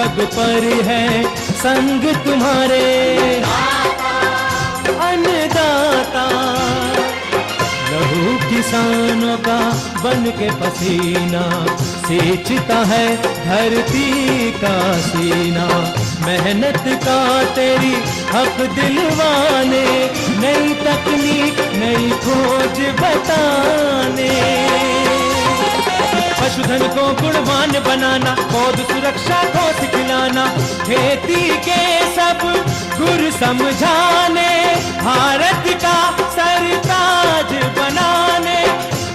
पग पर है संग तुम्हारे। अन्नदाता लहू किसानों का बन के पसीना, सींचता है धरती का सीना। मेहनत का तेरी हक दिलवाने, नई तकनीक नई खोज बताने। पशुधन को गुणवान बनाना, पौध सुरक्षा को सिखलाना, खेती के सब गुर समझाने, भारत का सरताज बनाने।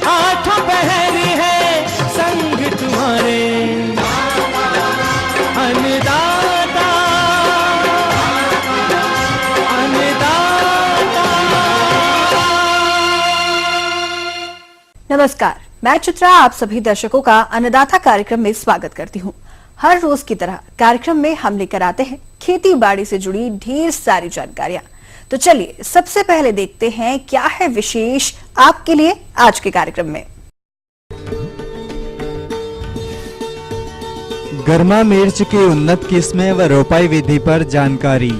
आठों पहर है संग तुम्हारे। अन्नदाता अन्नदाता। नमस्कार, मैं चित्रा आप सभी दर्शकों का अन्नदाता कार्यक्रम में स्वागत करती हूं। हर रोज की तरह कार्यक्रम में हम लेकर आते हैं खेती बाड़ी से जुड़ी ढेर सारी जानकारियां। तो चलिए सबसे पहले देखते हैं क्या है विशेष आपके लिए आज के कार्यक्रम में। गर्मा मिर्च की उन्नत किस्में व रोपाई विधि पर जानकारी।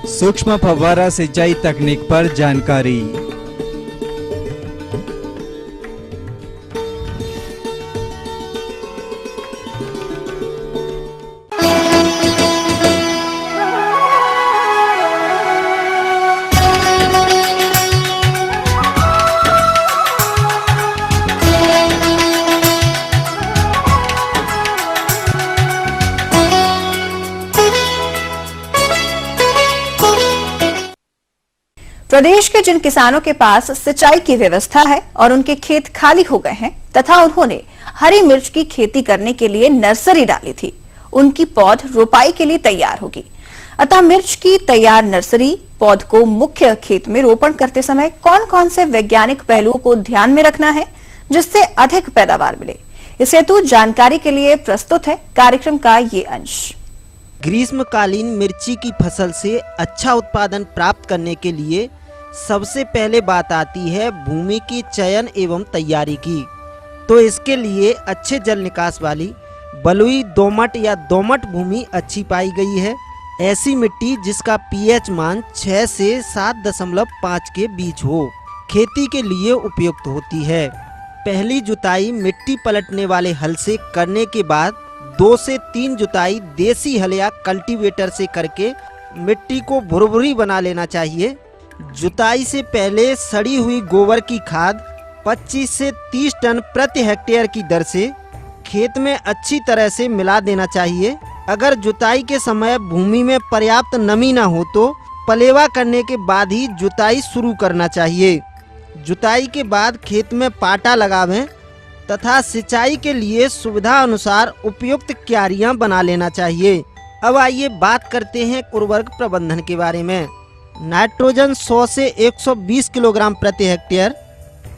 सूक्ष्म फव्वारा सिंचाई तकनीक पर जानकारी। प्रदेश के जिन किसानों के पास सिंचाई की व्यवस्था है और उनके खेत खाली हो गए हैं तथा उन्होंने हरी मिर्च की खेती करने के लिए नर्सरी डाली थी, उनकी पौध रोपाई के लिए तैयार होगी। अतः मिर्च की तैयार नर्सरी पौध को मुख्य खेत में रोपण करते समय कौन कौन से वैज्ञानिक पहलुओं को ध्यान में रखना है जिससे अधिक पैदावार मिले, इस हेतु जानकारी के लिए प्रस्तुत है कार्यक्रम का ये अंश। ग्रीष्मकालीन मिर्ची की फसल से अच्छा उत्पादन प्राप्त करने के लिए सबसे पहले बात आती है भूमि की चयन एवं तैयारी की। तो इसके लिए अच्छे जल निकास वाली बलुई दोमट या दोमट भूमि अच्छी पाई गई है। ऐसी मिट्टी जिसका पीएच मान 6 से 7.5 के बीच हो, खेती के लिए उपयुक्त होती है। पहली जुताई मिट्टी पलटने वाले हल से करने के बाद 2 से 3 जुताई देसी हल या कल्टीवेटर से करके मिट्टी को भुरभुरी बना लेना चाहिए। जुताई से पहले सड़ी हुई गोबर की खाद 25 से 30 टन प्रति हेक्टेयर की दर से खेत में अच्छी तरह से मिला देना चाहिए। अगर जुताई के समय भूमि में पर्याप्त नमी न हो तो पलेवा करने के बाद ही जुताई शुरू करना चाहिए। जुताई के बाद खेत में पाटा लगावें तथा सिंचाई के लिए सुविधा अनुसार उपयुक्त क्यारियां बना लेना चाहिए। अब आइए बात करते हैं उर्वरक प्रबंधन के बारे में। नाइट्रोजन 100 से 120 किलोग्राम प्रति हेक्टेयर,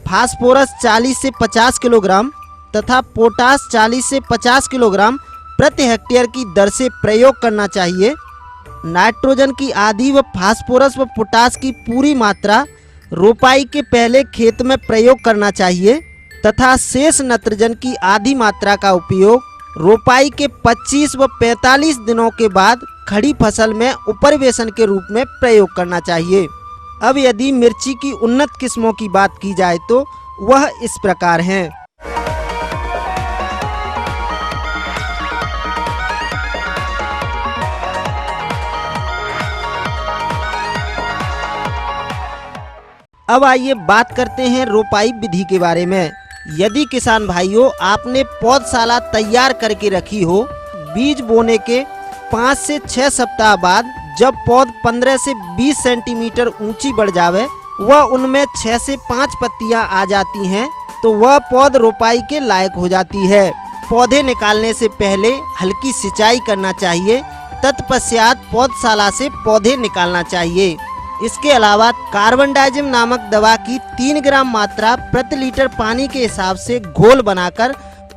फास्फोरस 40 से 50 किलोग्राम तथा पोटास 40 से 50 किलोग्राम प्रति हेक्टेयर की दर से प्रयोग करना चाहिए। नाइट्रोजन की आधी व फास्फोरस व पोटास की पूरी मात्रा रोपाई के पहले खेत में प्रयोग करना चाहिए तथा शेष नाइट्रोजन की आधी मात्रा का उपयोग रोपाई के 25 व 45 दिनों के बाद खड़ी फसल में उपरिवेशन के रूप में प्रयोग करना चाहिए। अब यदि मिर्ची की उन्नत किस्मों की बात की जाए तो वह इस प्रकार हैं। अब आइए बात करते हैं रोपाई विधि के बारे में। यदि किसान भाइयों आपने पौधशाला तैयार करके रखी हो, बीज बोने के 5 से 6 सप्ताह बाद जब पौध 15 से 20 सेंटीमीटर ऊंची बढ़ जावे व उनमें 6 से 5 पत्तियां आ जाती हैं तो वह पौध रोपाई के लायक हो जाती है। पौधे निकालने से पहले हल्की सिंचाई करना चाहिए, तत्पश्चात पौधशाला से पौधे निकालना चाहिए। इसके अलावा कार्बन डाइजिम नामक दवा की 3 ग्राम मात्रा प्रति लीटर पानी के हिसाब से घोल बनाकर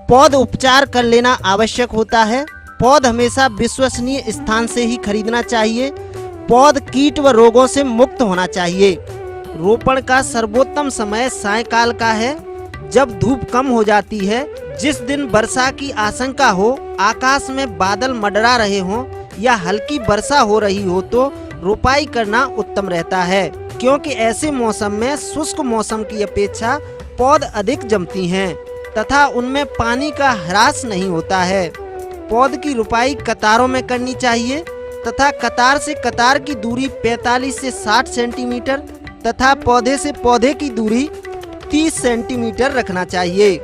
पौध उपचार कर लेना आवश्यक होता है। पौध हमेशा विश्वसनीय स्थान से ही खरीदना चाहिए। पौध कीट व रोगों से मुक्त होना चाहिए। रोपण का सर्वोत्तम समय सायंकाल का है, जब धूप कम हो जाती है। जिस दिन वर्षा की आशंका हो, आकाश में बादल मंडरा रहे हों या हल्की वर्षा हो रही हो तो रोपाई करना उत्तम रहता है, क्योंकि ऐसे मौसम में शुष्क मौसम की अपेक्षा पौध अधिक जमती हैं तथा उनमें पानी का ह्रास नहीं होता है। पौध की रोपाई कतारों में करनी चाहिए तथा कतार से कतार की दूरी 45 से 60 सेंटीमीटर तथा पौधे से पौधे की दूरी 30 सेंटीमीटर रखना चाहिए।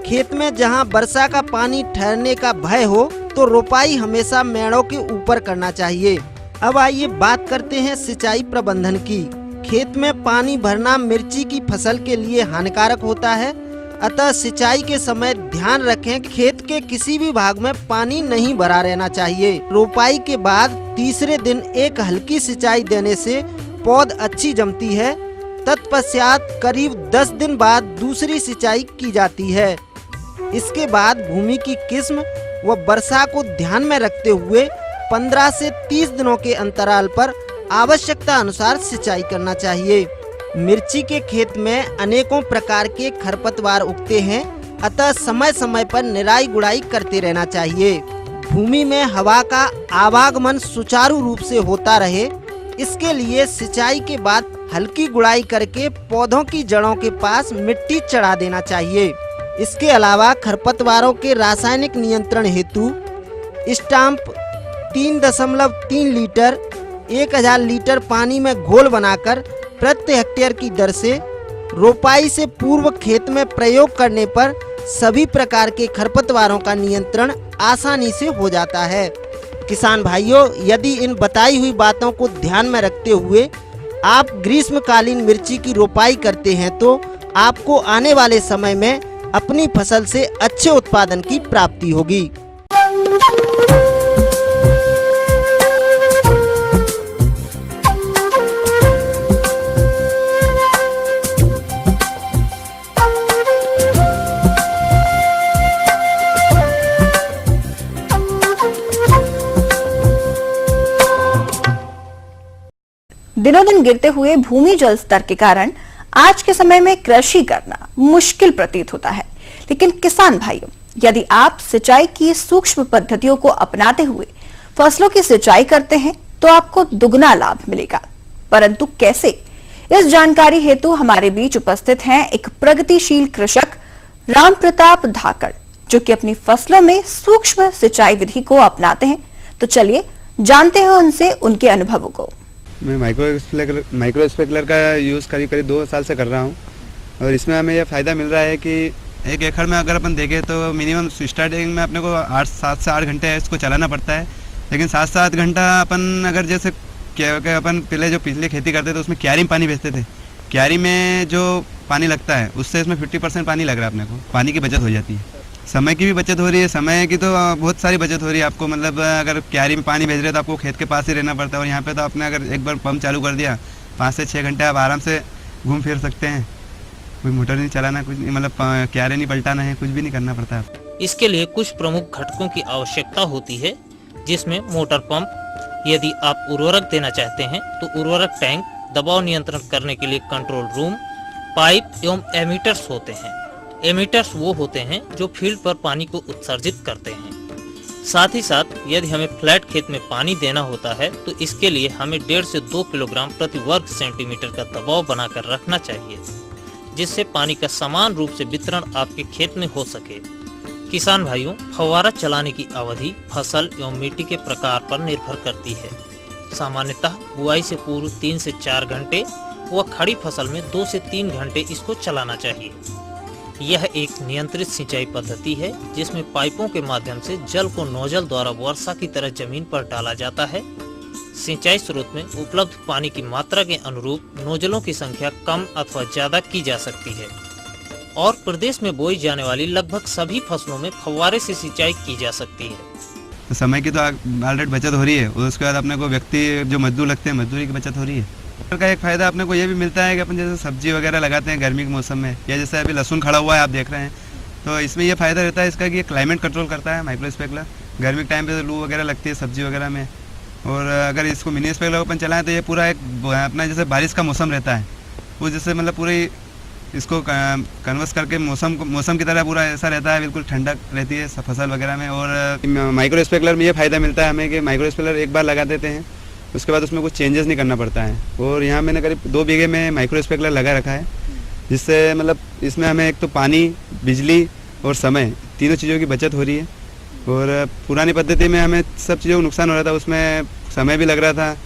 खेत में जहां वर्षा का पानी ठहरने का भय हो तो रोपाई हमेशा मेड़ों के ऊपर करना चाहिए। अब आइए बात करते हैं सिंचाई प्रबंधन की। खेत में पानी भरना मिर्ची की फसल के लिए हानिकारक होता है, अतः सिंचाई के समय ध्यान रखें खेत के किसी भी भाग में पानी नहीं भरा रहना चाहिए। रोपाई के बाद तीसरे दिन एक हल्की सिंचाई देने से पौध अच्छी जमती है। तत्पश्चात करीब 10 दिन बाद दूसरी सिंचाई की जाती है। इसके बाद भूमि की किस्म व वर्षा को ध्यान में रखते हुए 15 से 30 दिनों के अंतराल पर आवश्यकता अनुसार सिंचाई करना चाहिए। मिर्ची के खेत में अनेकों प्रकार के खरपतवार उगते हैं, अतः समय समय पर निराई गुड़ाई करते रहना चाहिए। भूमि में हवा का आवागमन सुचारू रूप से होता रहे, इसके लिए सिंचाई के बाद हल्की गुड़ाई करके पौधों की जड़ों के पास मिट्टी चढ़ा देना चाहिए। इसके अलावा खरपतवारों के रासायनिक नियंत्रण हेतु स्टाम्प 3.3 लीटर 1000 लीटर पानी में घोल बनाकर प्रति हेक्टेयर की दर से रोपाई से पूर्व खेत में प्रयोग करने पर सभी प्रकार के खरपतवारों का नियंत्रण आसानी से हो जाता है। किसान भाइयों, यदि इन बताई हुई बातों को ध्यान में रखते हुए आप ग्रीष्मकालीन मिर्ची की रोपाई करते हैं तो आपको आने वाले समय में अपनी फसल से अच्छे उत्पादन की प्राप्ति होगी। दिनों दिन गिरते हुए भूमि जल स्तर के कारण आज के समय में कृषि करना मुश्किल प्रतीत होता है। लेकिन किसान भाइयों, यदि आप सिंचाई की सूक्ष्म पद्धतियों को अपनाते हुए फसलों की सिंचाई करते हैं तो आपको दुगना लाभ मिलेगा। परंतु कैसे? इस जानकारी हेतु हमारे बीच उपस्थित हैं एक प्रगतिशील कृषक राम प्रताप धाकड़, जो कि अपनी फसलों में सूक्ष्म सिंचाई विधि को अपनाते हैं। तो चलिए जानते हैं उनसे उनके अनुभवों को। मैं माइक्रो स्प्रिंकलर का यूज़ करीब 2 साल से कर रहा हूँ और इसमें हमें यह फ़ायदा मिल रहा है कि 1 एकड़ में अगर अपन देखें तो मिनिमम स्टार्टिंग में अपने को 7 से 8 घंटे इसको चलाना पड़ता है। लेकिन 7 से 8 घंटा अपन अगर जैसे क्या अपन पहले जो पिछली खेती करते थे उसमें क्यारी में पानी भेजते थे, क्यारी में जो पानी लगता है उससे इसमें 50% पानी लग रहा है। अपने को पानी की बचत हो जाती है, समय की भी बचत हो रही है। समय की तो बहुत सारी बचत हो रही है आपको, मतलब अगर क्यारी में पानी भेज रहे हैं तो आपको खेत के पास ही रहना पड़ता है। और यहाँ पे तो आपने अगर एक बार पंप चालू कर दिया 5 से 6 घंटे आप आराम से घूम फिर सकते हैं। कोई मोटर नहीं चलाना, कुछ नहीं, मतलब क्यारे नहीं पलटाना है, कुछ भी नहीं करना पड़ता है। इसके लिए कुछ प्रमुख घटकों की आवश्यकता होती है, जिसमें मोटर पंप, यदि आप उर्वरक देना चाहते हैं तो उर्वरक टैंक, दबाव नियंत्रण करने के लिए कंट्रोल रूम, पाइप एवं एमीटर्स होते हैं। एमीटर्स वो होते हैं जो फील्ड पर पानी को उत्सर्जित करते हैं। साथ ही साथ यदि हमें फ्लैट खेत में पानी देना होता है तो इसके लिए हमें 1.5 से 2 किलोग्राम प्रति वर्ग सेंटीमीटर का दबाव बनाकर रखना चाहिए, जिससे पानी का समान रूप से वितरण आपके खेत में हो सके। किसान भाइयों, फव्वारा चलाने की अवधि फसल एवं मिट्टी के प्रकार पर निर्भर करती है। सामान्यतः बुआई से पूर्व 3 से 4 घंटे व खड़ी फसल में 2 से 3 घंटे इसको चलाना चाहिए। यह एक नियंत्रित सिंचाई पद्धति है, जिसमें पाइपों के माध्यम से जल को नोजल द्वारा वर्षा की तरह जमीन पर डाला जाता है। सिंचाई स्रोत में उपलब्ध पानी की मात्रा के अनुरूप नोजलों की संख्या कम अथवा ज्यादा की जा सकती है और प्रदेश में बोई जाने वाली लगभग सभी फसलों में फव्वारे से सिंचाई की जा सकती है। तो समय की तो ऑलरेडी बचत हो रही है, उसके बाद अपने को व्यक्ति जो मजदूर लगते हैं मजदूरी की बचत हो रही है। का एक फ़ायदा अपने को ये भी मिलता है कि अपन जैसे सब्जी वगैरह लगाते हैं गर्मी के मौसम में, या जैसे अभी लहसुन खड़ा हुआ है आप देख रहे हैं, तो इसमें ये फ़ायदा रहता है इसका कि ये क्लाइमेट कंट्रोल करता है माइक्रो स्प्रिंकलर। गर्मी के टाइम पे लू वगैरह लगती है सब्जी वगैरह में, और अगर इसको मिनी स्प्रिंकलर अपन चलाएं तो ये पूरा एक अपना जैसे बारिश का मौसम रहता है वो जैसे मतलब पूरी इसको कन्वर्स करके मौसम की तरह पूरा ऐसा रहता है, बिल्कुल ठंडक रहती है फसल वगैरह में। और माइक्रो स्प्रिंकलर में ये फ़ायदा मिलता है हमें कि माइक्रो स्प्रिंकलर एक बार लगा देते हैं, उसके बाद उसमें कुछ चेंजेस नहीं करना पड़ता है। और यहाँ मैंने करीब 2 बीघे में माइक्रो स्प्रिंकलर लगा रखा है, जिससे मतलब इसमें हमें एक तो पानी, बिजली और समय, तीनों चीज़ों की बचत हो रही है। और पुरानी पद्धति में हमें सब चीज़ों को नुकसान हो रहा था, उसमें समय भी लग रहा था,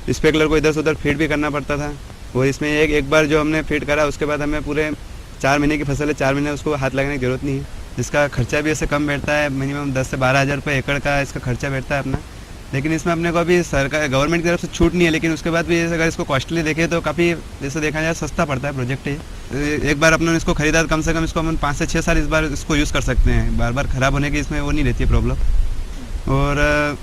स्प्रिंकलर को इधर से उधर फीड भी करना पड़ता था। और इसमें एक बार जो हमने फीड करा उसके बाद हमें पूरे 4 महीने की फसल है, 4 महीने उसको हाथ लगाने की ज़रूरत नहीं है, जिसका खर्चा भी ऐसे कम बैठता है। मिनिमम 10 से 12 हज़ार रुपये एकड़ का इसका खर्चा बैठता है अपना। लेकिन इसमें अपने को अभी सरकार गवर्नमेंट की तरफ से छूट नहीं है, लेकिन उसके बाद भी अगर इसको कॉस्टली देखें तो काफ़ी जैसे देखा जाए सस्ता पड़ता है प्रोजेक्ट ये। एक बार अपने इसको खरीदा तो कम से कम इसको हम 5 से 6 साल इस बार इसको यूज़ कर सकते हैं, बार बार ख़राब होने की इसमें वो नहीं रहती है प्रॉब्लम। और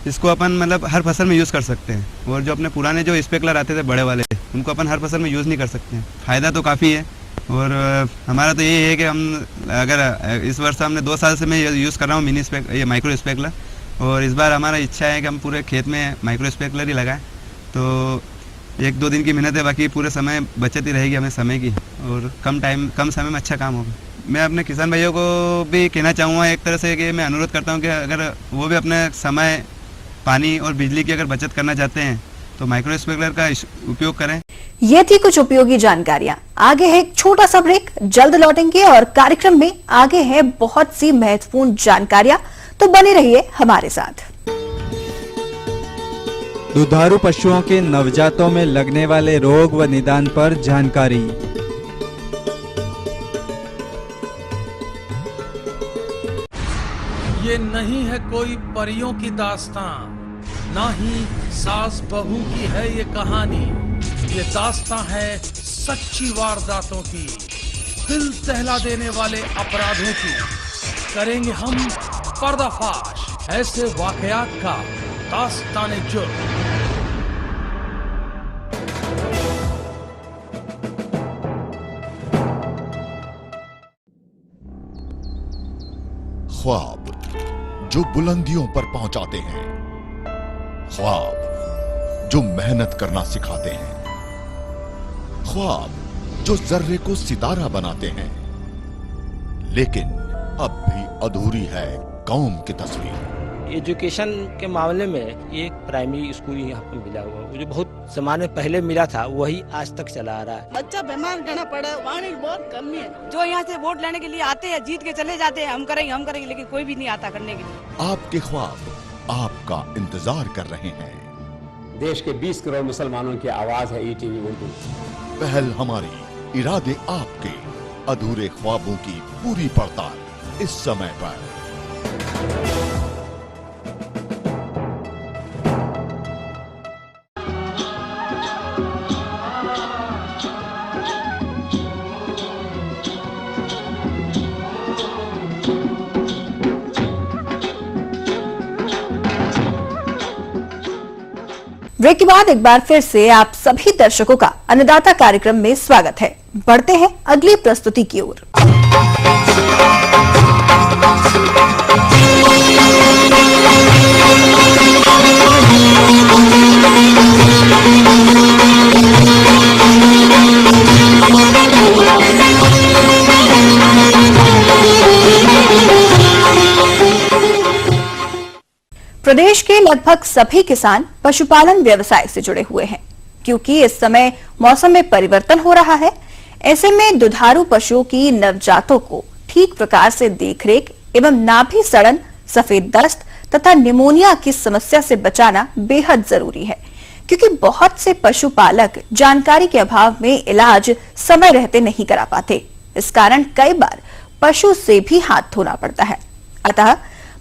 इसको अपन मतलब हर फसल में यूज़ कर सकते हैं। और जो अपने पुराने जो स्प्रिंकलर आते थे बड़े वाले, उनको अपन हर फसल में यूज़ नहीं कर सकते हैं। फ़ायदा तो काफ़ी है। और हमारा तो यही है कि हम अगर इस वर्ष हमने 2 साल से मैं यूज़ कर रहा हूँ ये माइक्रो स्प्रिंकलर, और इस बार हमारा इच्छा है कि हम पूरे खेत में माइक्रो स्प्रिंकलर ही लगाएं। तो 1-2 दिन की मेहनत है, बाकी पूरे समय बचत ही रहेगी हमें समय की, और कम समय में अच्छा काम होगा। मैं अपने किसान भाइयों को भी कहना चाहूँगा एक तरह से कि मैं अनुरोध करता हूँ कि अगर वो भी अपने समय, पानी और बिजली की अगर बचत करना चाहते हैं तो माइक्रो स्प्रिंकलर का उपयोग करें। ये थी कुछ उपयोगी जानकारियां। आगे है एक छोटा सा ब्रेक, जल्द लौटेंगे और कार्यक्रम में आगे है बहुत सी महत्वपूर्ण जानकारियां, तो बने रहिए हमारे साथ। दुधारू पशुओं के नवजातों में लगने वाले रोग व निदान पर जानकारी। ये नहीं है कोई परियों की दास्तां, ना ही सास बहू की है ये कहानी। ये दास्तां है सच्ची वारदातों की, दिल दहला देने वाले अपराधों की। करेंगे हम पर्दाफाश ऐसे वाकयात का, दास्ताने जुर्म। ख्वाब जो बुलंदियों पर पहुंचाते हैं, ख्वाब जो मेहनत करना सिखाते हैं, ख्वाब जो जर्रे को सितारा बनाते हैं। लेकिन अब भी अधूरी है कौम की तस्वीर। एजुकेशन के मामले में एक प्राइमरी स्कूल यहाँ पर मिला हुआ है, जो बहुत जमाने पहले मिला था वही आज तक चला आ रहा है। बच्चा बीमार करना पड़ा, पानी बहुत कमी है। जो यहाँ से वोट लेने के लिए आते हैं, जीत के चले जाते हैं, हम करेंगे, लेकिन कोई भी नहीं आता करने के लिए। आपके ख्वाब आपका इंतजार कर रहे हैं। देश के 20 करोड़ मुसलमानों की आवाज है ईटीवी उर्दू। पहल हमारी, इरादे आपके, अधूरे ख्वाबों की पूरी पड़ताल इस समय पर। ब्रेक के बाद एक बार फिर से आप सभी दर्शकों का अन्नदाता कार्यक्रम में स्वागत है। बढ़ते हैं अगली प्रस्तुति की ओर। प्रदेश के लगभग सभी किसान पशुपालन व्यवसाय से जुड़े हुए हैं, क्योंकि इस समय मौसम में परिवर्तन हो रहा है। ऐसे में दुधारू पशुओं की नवजातों को ठीक प्रकार से देखरेख एवं नाभि सड़न, सफेद दस्त तथा निमोनिया की समस्या से बचाना बेहद जरूरी है, क्योंकि बहुत से पशुपालक जानकारी के अभाव में इलाज समय रहते नहीं करा पाते। इस कारण कई बार पशु से भी हाथ धोना पड़ता है। अतः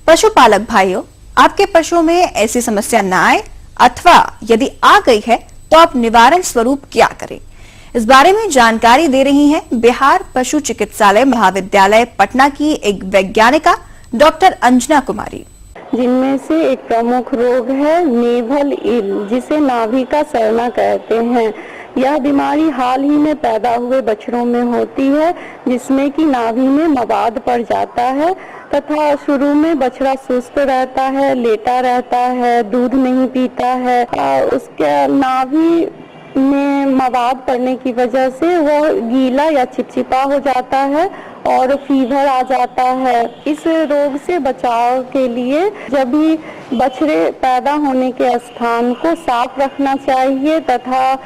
पशुपालक भाइयों, आपके पशुओं में ऐसी समस्या न आए, अथवा यदि आ गई है तो आप निवारण स्वरूप क्या करें, इस बारे में जानकारी दे रही हैं बिहार पशु चिकित्सालय महाविद्यालय पटना की एक वैज्ञानिका डॉक्टर अंजना कुमारी। जिनमें से एक प्रमुख रोग है नेवल इल, जिसे नाभि का सड़ना कहते हैं। यह बीमारी हाल ही में पैदा हुए बछड़ों में होती है, जिसमें कि नाभि में मवाद पड़ जाता है तथा शुरू में बछड़ा सुस्त रहता है, लेटा रहता है, दूध नहीं पीता है। उसके नाभि में मवाद पड़ने की वजह से वह गीला या चिपचिपा हो जाता है और फीवर आ जाता है। इस रोग से बचाव के लिए जब भी बछड़े पैदा होने के स्थान को साफ रखना चाहिए तथा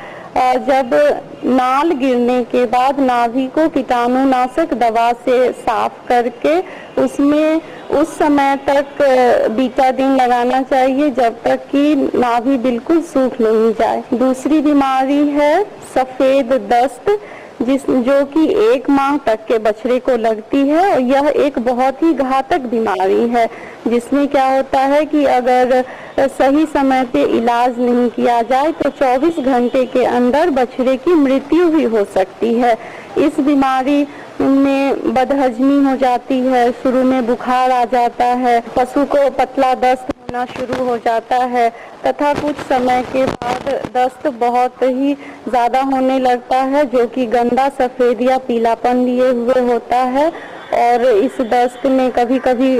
जब नाल गिरने के बाद नाभि को कीटाणुनाशक दवा से साफ करके उसमें उस समय तक बीटाडीन लगाना चाहिए जब तक कि नाभि बिल्कुल सूख नहीं जाए। दूसरी बीमारी है सफेद दस्त, जो कि 1 माह तक के बछड़े को लगती है और यह एक बहुत ही घातक बीमारी है जिसमें क्या होता है कि अगर सही समय पे इलाज नहीं किया जाए तो 24 घंटे के अंदर बछड़े की मृत्यु भी हो सकती है। इस बीमारी में बदहजमी हो जाती है, शुरू में बुखार आ जाता है, पशु को पतला दस्त होना शुरू हो जाता है तथा कुछ समय के बाद दस्त बहुत ही ज्यादा होने लगता है जो कि गंदा सफेद या पीलापन लिए हुए होता है और इस दस्त में कभी कभी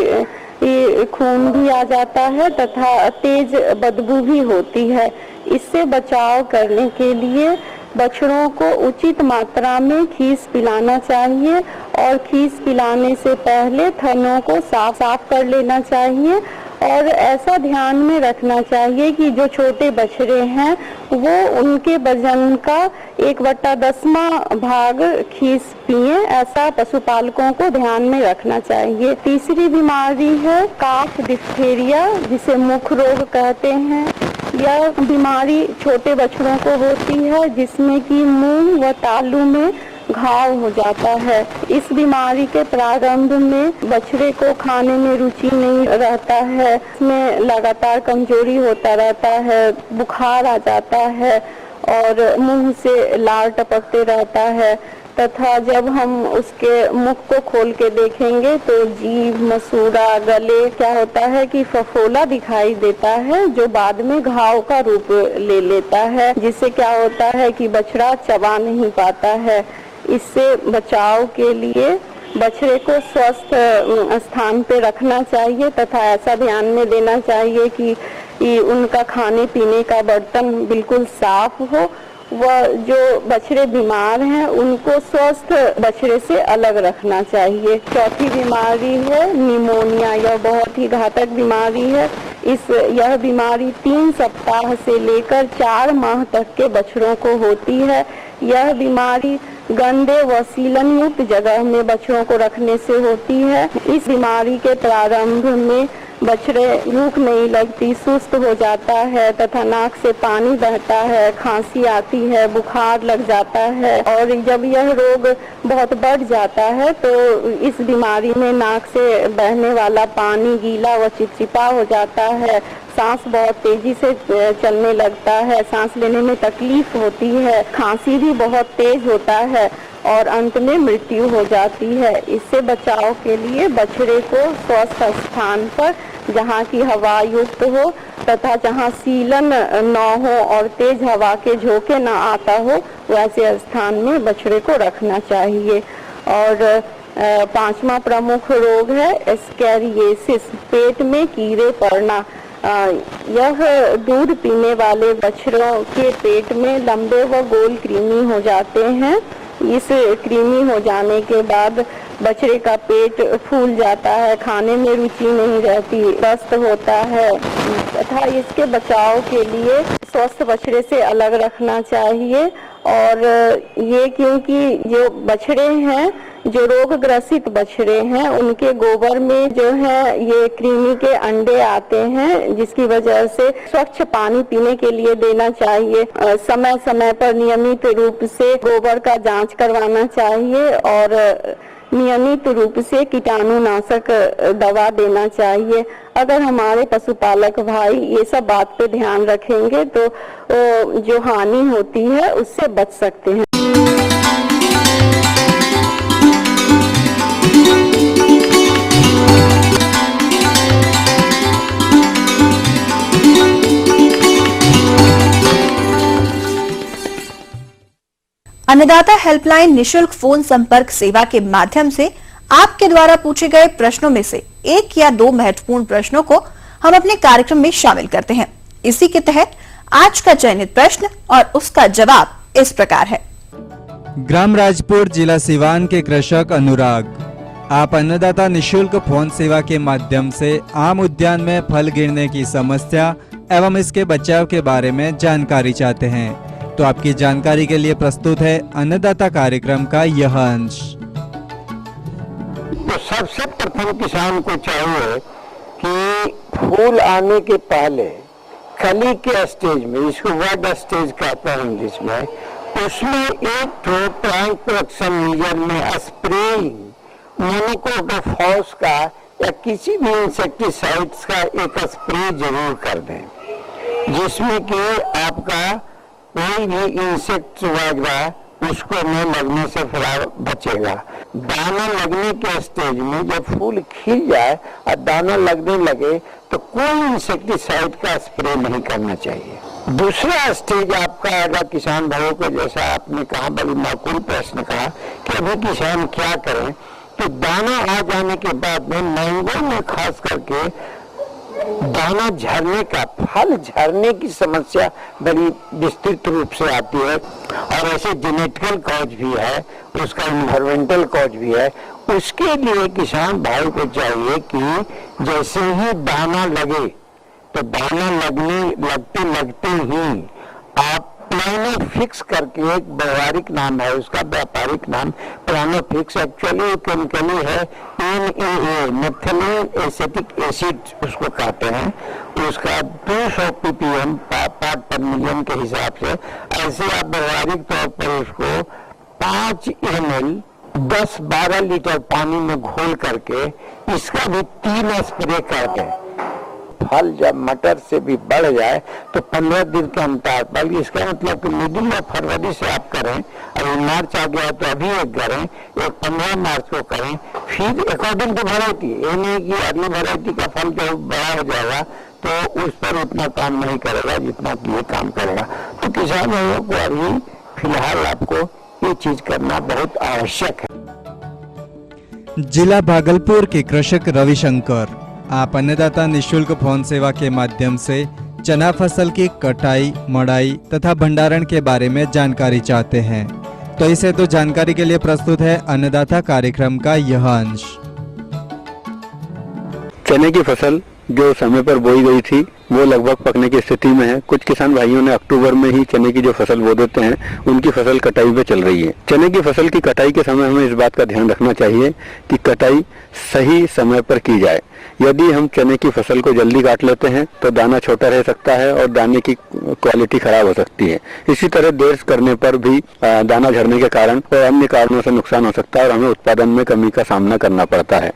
खून भी आ जाता है तथा तेज बदबू भी होती है। इससे बचाव करने के लिए बछड़ों को उचित मात्रा में खीस पिलाना चाहिए और खीस पिलाने से पहले थनों को साफ कर लेना चाहिए और ऐसा ध्यान में रखना चाहिए कि जो छोटे बछड़े हैं वो उनके वजन का 1/10वां भाग खीस पिए, ऐसा पशुपालकों को ध्यान में रखना चाहिए। तीसरी बीमारी है काफ डिप्थीरिया, जिसे मुख रोग कहते हैं। यह बीमारी छोटे बछड़ों को होती है जिसमें कि मुंह व तालू में घाव हो जाता है। इस बीमारी के प्रारंभ में बछड़े को खाने में रुचि नहीं रहता है, इसमें लगातार कमजोरी होता रहता है, बुखार आ जाता है और मुंह से लार टपकते रहता है तथा जब हम उसके मुख को खोल के देखेंगे तो जीभ, मसूड़ा, गले क्या होता है कि फफोला दिखाई देता है जो बाद में घाव का रूप ले लेता है, जिससे क्या होता है कि बछड़ा चबा नहीं पाता है। इससे बचाव के लिए बछड़े को स्वस्थ स्थान पे रखना चाहिए तथा ऐसा ध्यान में देना चाहिए कि उनका खाने पीने का बर्तन बिल्कुल साफ हो व जो बछड़े बीमार हैं उनको स्वस्थ बछड़े से अलग रखना चाहिए। चौथी बीमारी है निमोनिया, यह बहुत ही घातक बीमारी है। यह बीमारी 3 सप्ताह से लेकर 4 माह तक के बछड़ों को होती है। यह बीमारी गंदे व सीलन युक्त जगह में बछड़ों को रखने से होती है। इस बीमारी के प्रारंभ में बछड़े भूख नहीं लगती, सुस्त हो जाता है तथा नाक से पानी बहता है, खांसी आती है, बुखार लग जाता है और जब यह रोग बहुत बढ़ जाता है तो इस बीमारी में नाक से बहने वाला पानी गीला व चिपचिपा हो जाता है, सांस बहुत तेजी से चलने लगता है, सांस लेने में तकलीफ होती है, खांसी भी बहुत तेज होता है और अंत में मृत्यु हो जाती है। इससे बचाव के लिए बछड़े को स्वस्थ स्थान पर जहाँ की हवा युक्त हो तथा जहाँ सीलन न हो और तेज हवा के झोंके न आता हो वैसे स्थान में बछड़े को रखना चाहिए। और 5वां प्रमुख रोग है एस्कैरियोसिस, पेट में कीड़े पड़ना। यह दूध पीने वाले बछड़ों के पेट में लंबे व गोल कृमि हो जाते हैं। इस कृमि हो जाने के बाद बछड़े का पेट फूल जाता है, खाने में रुचि नहीं रहती, दस्त होता है तथा इसके बचाव के लिए स्वस्थ बछड़े से अलग रखना चाहिए। और ये क्योंकि जो बछड़े हैं, जो रोग ग्रसित बछड़े हैं, उनके गोबर में जो है ये कृमि के अंडे आते हैं जिसकी वजह से स्वच्छ पानी पीने के लिए देना चाहिए। समय समय पर नियमित रूप से गोबर का जांच करवाना चाहिए और नियमित रूप से कीटाणुनाशक दवा देना चाहिए। अगर हमारे पशुपालक भाई ये सब बात पे ध्यान रखेंगे तो जो हानि होती है उससे बच सकते हैं। अन्नदाता हेल्पलाइन निशुल्क फोन संपर्क सेवा के माध्यम से आपके द्वारा पूछे गए प्रश्नों में से 1 या 2 महत्वपूर्ण प्रश्नों को हम अपने कार्यक्रम में शामिल करते हैं। इसी के तहत आज का चयनित प्रश्न और उसका जवाब इस प्रकार है। ग्राम राजपुर, जिला सिवान के कृषक अनुराग, आप अन्नदाता निशुल्क फोन सेवा के माध्यम से आम उद्यान में फल गिरने की समस्या एवं इसके बचाव के बारे में जानकारी चाहते हैं। तो आपकी जानकारी के लिए प्रस्तुत है अन्नदाता कार्यक्रम का यह अंश। तो सबसे प्रथम किसान को चाहिए कि फूल आने के पहले कली के स्टेज में, इसको वर्ड स्टेज कहते हैं इंग्लिश में, उसमें एक टैंक प्रोडक्शन मीजर में स्प्रेइंग मोनोक्रोटोफॉस का या किसी भी इंसेक्टिसाइड्स का एक स्प्रे जरूर कर दें, जिसमें कि आपका कोई भी इंसेक्ट वगैरह उसको न लगने से फिर बचेगा। दाना लगने के स्टेज में जब फूल खिल जाए और दाना लगने लगे तो कोई इंसेक्टिसाइड का स्प्रे नहीं करना चाहिए। दूसरा स्टेज आपका आएगा किसान भाइयों को, जैसा आपने कहा, बड़ी माकूल प्रश्न कहा कि अभी किसान क्या करें। तो दाना आ जाने के बाद में मैंगो में खास करके दाना झरने का, फल झरने की समस्या बड़ी विस्तृत रूप से आती है और ऐसे जेनेटिकल कॉज भी है, उसका इन्वायरमेंटल कॉज भी है। उसके लिए किसान भाई को चाहिए कि जैसे ही दाना लगे तो दाना लगते ही आप प्लानोफिक्स करके, एक व्यवहारिक नाम है उसका, व्यापारिक नाम प्लानोफिक्स, एक्चुअली केमिकली है NAA, नेफ्थलीन एसिटिक एसिड उसको कहते हैं। उसका 200 ppm पार्ट पर मिलियन के हिसाब से, ऐसे आप व्यवहारिक तौर पर उसको 5 ml 10-12 लीटर पानी में घोल करके इसका भी 3 स्प्रे करके, फल जब मटर से भी बढ़ जाए तो 15 दिन के अंतर पर, इसका मतलब कि मिडिल ऑफ फरवरी से आप करें, अगर मार्च आ गया तो अभी एक करें, एक 15 मार्च को करें, फिर अकॉर्डिंग टू वैरायटी, ये नहीं कि अगली वैरायटी का फल जब बड़ा हो जाएगा तो उस पर उतना काम नहीं करेगा जितना कि ये काम करेगा। तो किसान भाइयों को अभी फिलहाल आपको ये चीज करना बहुत आवश्यक है। जिला भागलपुर के कृषक रविशंकर, आप अन्नदाता निशुल्क फोन सेवा के माध्यम से चना फसल की कटाई, मड़ाई तथा भंडारण के बारे में जानकारी चाहते हैं। तो इसे तो जानकारी के लिए प्रस्तुत है अन्नदाता कार्यक्रम का यह अंश। चने की फसल जो समय पर बोई गई थी वो लगभग पकने की स्थिति में है। कुछ किसान भाइयों ने अक्टूबर में ही चने की जो फसल बो देते हैं, उनकी फसल कटाई पे चल रही है। चने की फसल की कटाई के समय हमें इस बात का ध्यान रखना चाहिए कि कटाई सही समय पर की जाए। यदि हम चने की फसल को जल्दी काट लेते हैं तो दाना छोटा रह सकता है और दाने की क्वालिटी खराब हो सकती है। इसी तरह देर करने पर भी दाना झड़ने के कारण और अन्य कारणों से नुकसान हो सकता है और हमें उत्पादन में कमी का सामना करना पड़ता है।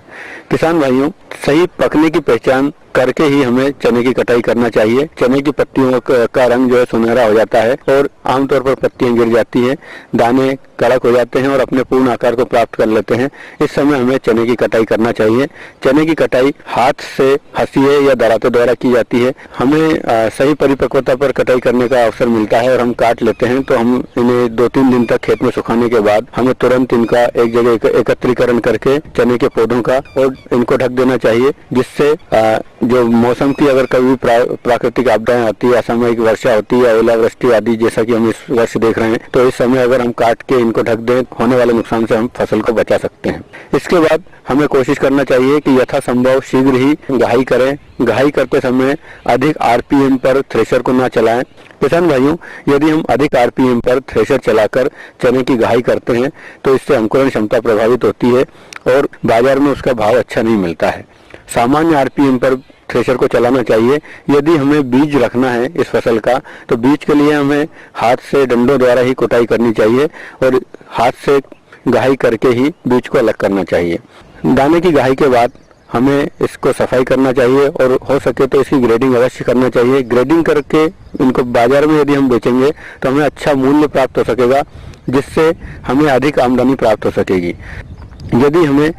किसान भाइयों, सही पकने की पहचान करके ही हमें चने की कटाई करना चाहिए। चने की पत्तियों का रंग जो है सुनहरा हो जाता है और आमतौर पर पत्तियां गिर जाती हैं, दाने कड़क हो जाते हैं और अपने पूर्ण आकार को प्राप्त कर लेते हैं। इस समय हमें चने की कटाई करना चाहिए। चने की कटाई हाथ से, हंसिए या दराते द्वारा की जाती है। हमें सही परिपक्वता पर कटाई करने का अवसर मिलता है और हम काट लेते हैं तो हम इन्हें 2-3 दिन तक खेत में सुखाने के बाद हमें तुरंत इनका एक जगह एकत्रीकरण करके चने के पौधों का और इनको ढक देना चाहिए, जिससे जो मौसम की अगर कभी प्राकृतिक आपदाएं आती है, असामयिक वर्षा होती है, ओलावृष्टि आदि जैसा कि हम इस वर्ष देख रहे हैं, तो इस समय अगर हम काट के इनको ढक दें, होने वाले नुकसान से हम फसल को बचा सकते हैं। इसके बाद हमें कोशिश करना चाहिए कि यथासंभव शीघ्र ही घाई करें। घाई करते समय अधिक RPM पर थ्रेशर को न चलाएं। किसान भाइयों, यदि हम अधिक RPM पर थ्रेशर चलाकर चने की घाई करते हैं तो इससे अंकुरण क्षमता प्रभावित होती है और बाजार में उसका भाव अच्छा नहीं मिलता है। सामान्य RPM पर थ्रेशर को चलाना चाहिए। यदि हमें बीज रखना है इस फसल का तो बीज के लिए हमें हाथ से डंडों द्वारा ही कुटाई करनी चाहिए और हाथ से घाई करके ही बीज को अलग करना चाहिए। दाने की घाई के बाद हमें इसको सफाई करना चाहिए और हो सके तो इसकी ग्रेडिंग अवश्य करना चाहिए। ग्रेडिंग करके इनको बाजार में यदि हम बेचेंगे तो हमें अच्छा मूल्य प्राप्त हो सकेगा, जिससे हमें अधिक आमदनी प्राप्त हो सकेगी। यदि हमें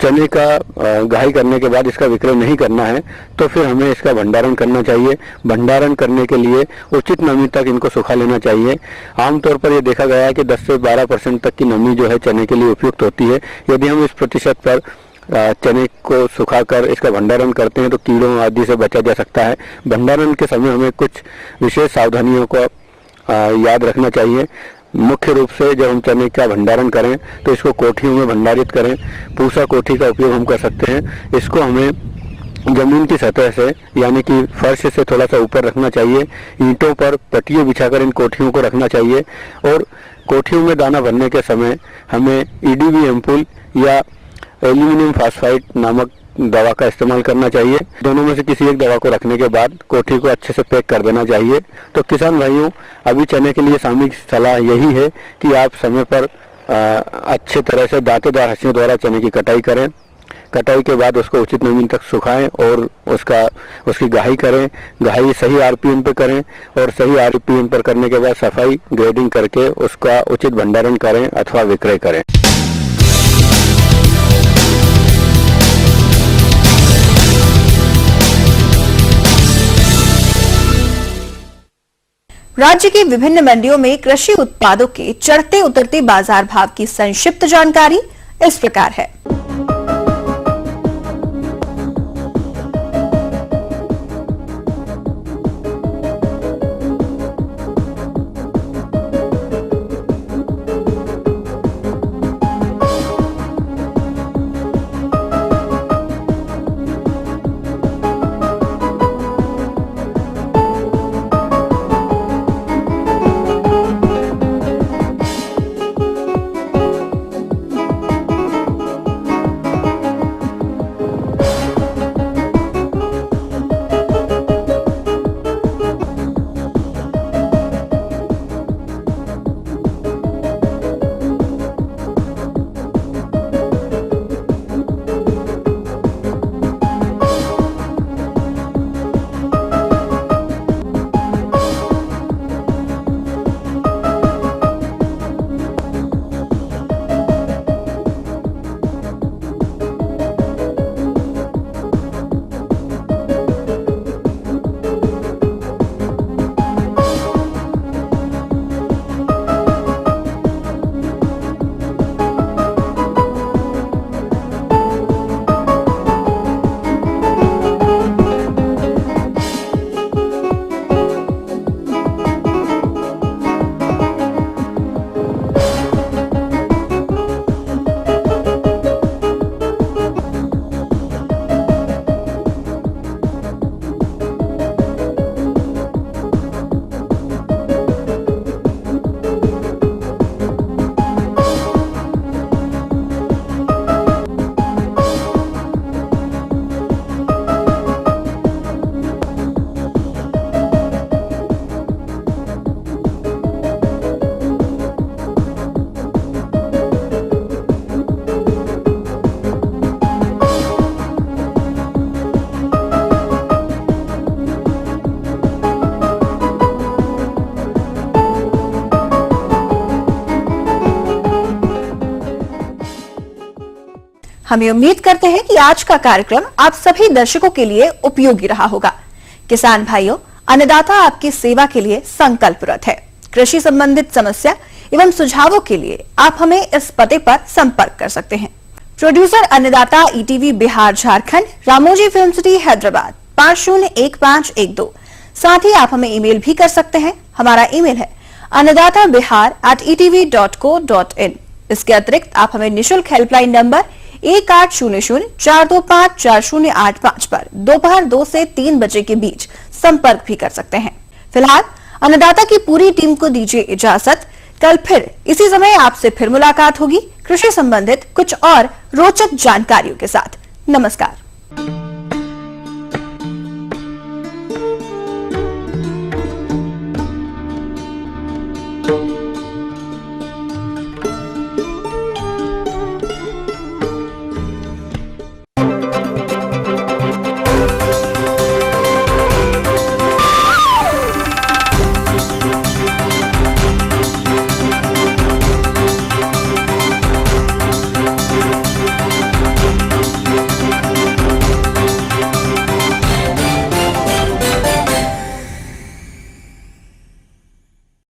चने का घाई करने के बाद इसका विक्रय नहीं करना है तो फिर हमें इसका भंडारण करना चाहिए। भंडारण करने के लिए उचित नमी तक इनको सुखा लेना चाहिए। आमतौर पर यह देखा गया है कि 10 से 12% तक की नमी जो है चने के लिए उपयुक्त होती है। यदि हम इस प्रतिशत पर चने को सुखाकर इसका भंडारण करते हैं तो कीड़ों आदि से बचा जा सकता है। भंडारण के समय हमें कुछ विशेष सावधानियों को याद रखना चाहिए। मुख्य रूप से जब हम चने का भंडारण करें तो इसको कोठियों में भंडारित करें। पूसा कोठी का उपयोग हम कर सकते हैं। इसको हमें जमीन की सतह से यानी कि फर्श से थोड़ा सा ऊपर रखना चाहिए। ईंटों पर पट्टियाँ बिछाकर इन कोठियों को रखना चाहिए और कोठियों में दाना भरने के समय हमें EDB एम्पुल या एल्यूमिनियम फॉस्फाइड नामक दवा का इस्तेमाल करना चाहिए। दोनों में से किसी एक दवा को रखने के बाद कोठी को अच्छे से पैक कर देना चाहिए। तो किसान भाइयों, अभी चने के लिए सामयिक सलाह यही है कि आप समय पर अच्छे तरह से दांतेदार हंसियों द्वारा चने की कटाई करें। कटाई के बाद उसको उचित नमी तक सुखाएं और उसकी गाही करें। गाही सही RPM पे करें और सही RPM पर करने के बाद सफाई ग्रेडिंग करके उसका उचित भंडारण करें अथवा विक्रय करें। राज्य की विभिन्न मंडियों में कृषि उत्पादों के चढ़ते उतरते बाजार भाव की संक्षिप्त जानकारी इस प्रकार है। हम ये उम्मीद करते हैं कि आज का कार्यक्रम आप सभी दर्शकों के लिए उपयोगी रहा होगा। किसान भाइयों, अन्नदाता आपकी सेवा के लिए संकल्परत है। कृषि संबंधित समस्या एवं सुझावों के लिए आप हमें इस पते पर संपर्क कर सकते हैं। प्रोड्यूसर अन्नदाता ETV Bihar Jharkhand, Ramoji film city Hyderabad 501512। साथ ही आप हमें ईमेल भी कर सकते हैं। हमारा ईमेल है annadatabihar@etv.co.in। इसके अतिरिक्त आप हमें निःशुल्क हेल्पलाइन नंबर 1800-425-4085 पर दोपहर 2 से 3 बजे के बीच संपर्क भी कर सकते हैं। फिलहाल अन्नदाता की पूरी टीम को दीजिए इजाजत। कल फिर इसी समय आपसे फिर मुलाकात होगी कृषि संबंधित कुछ और रोचक जानकारियों के साथ। नमस्कार।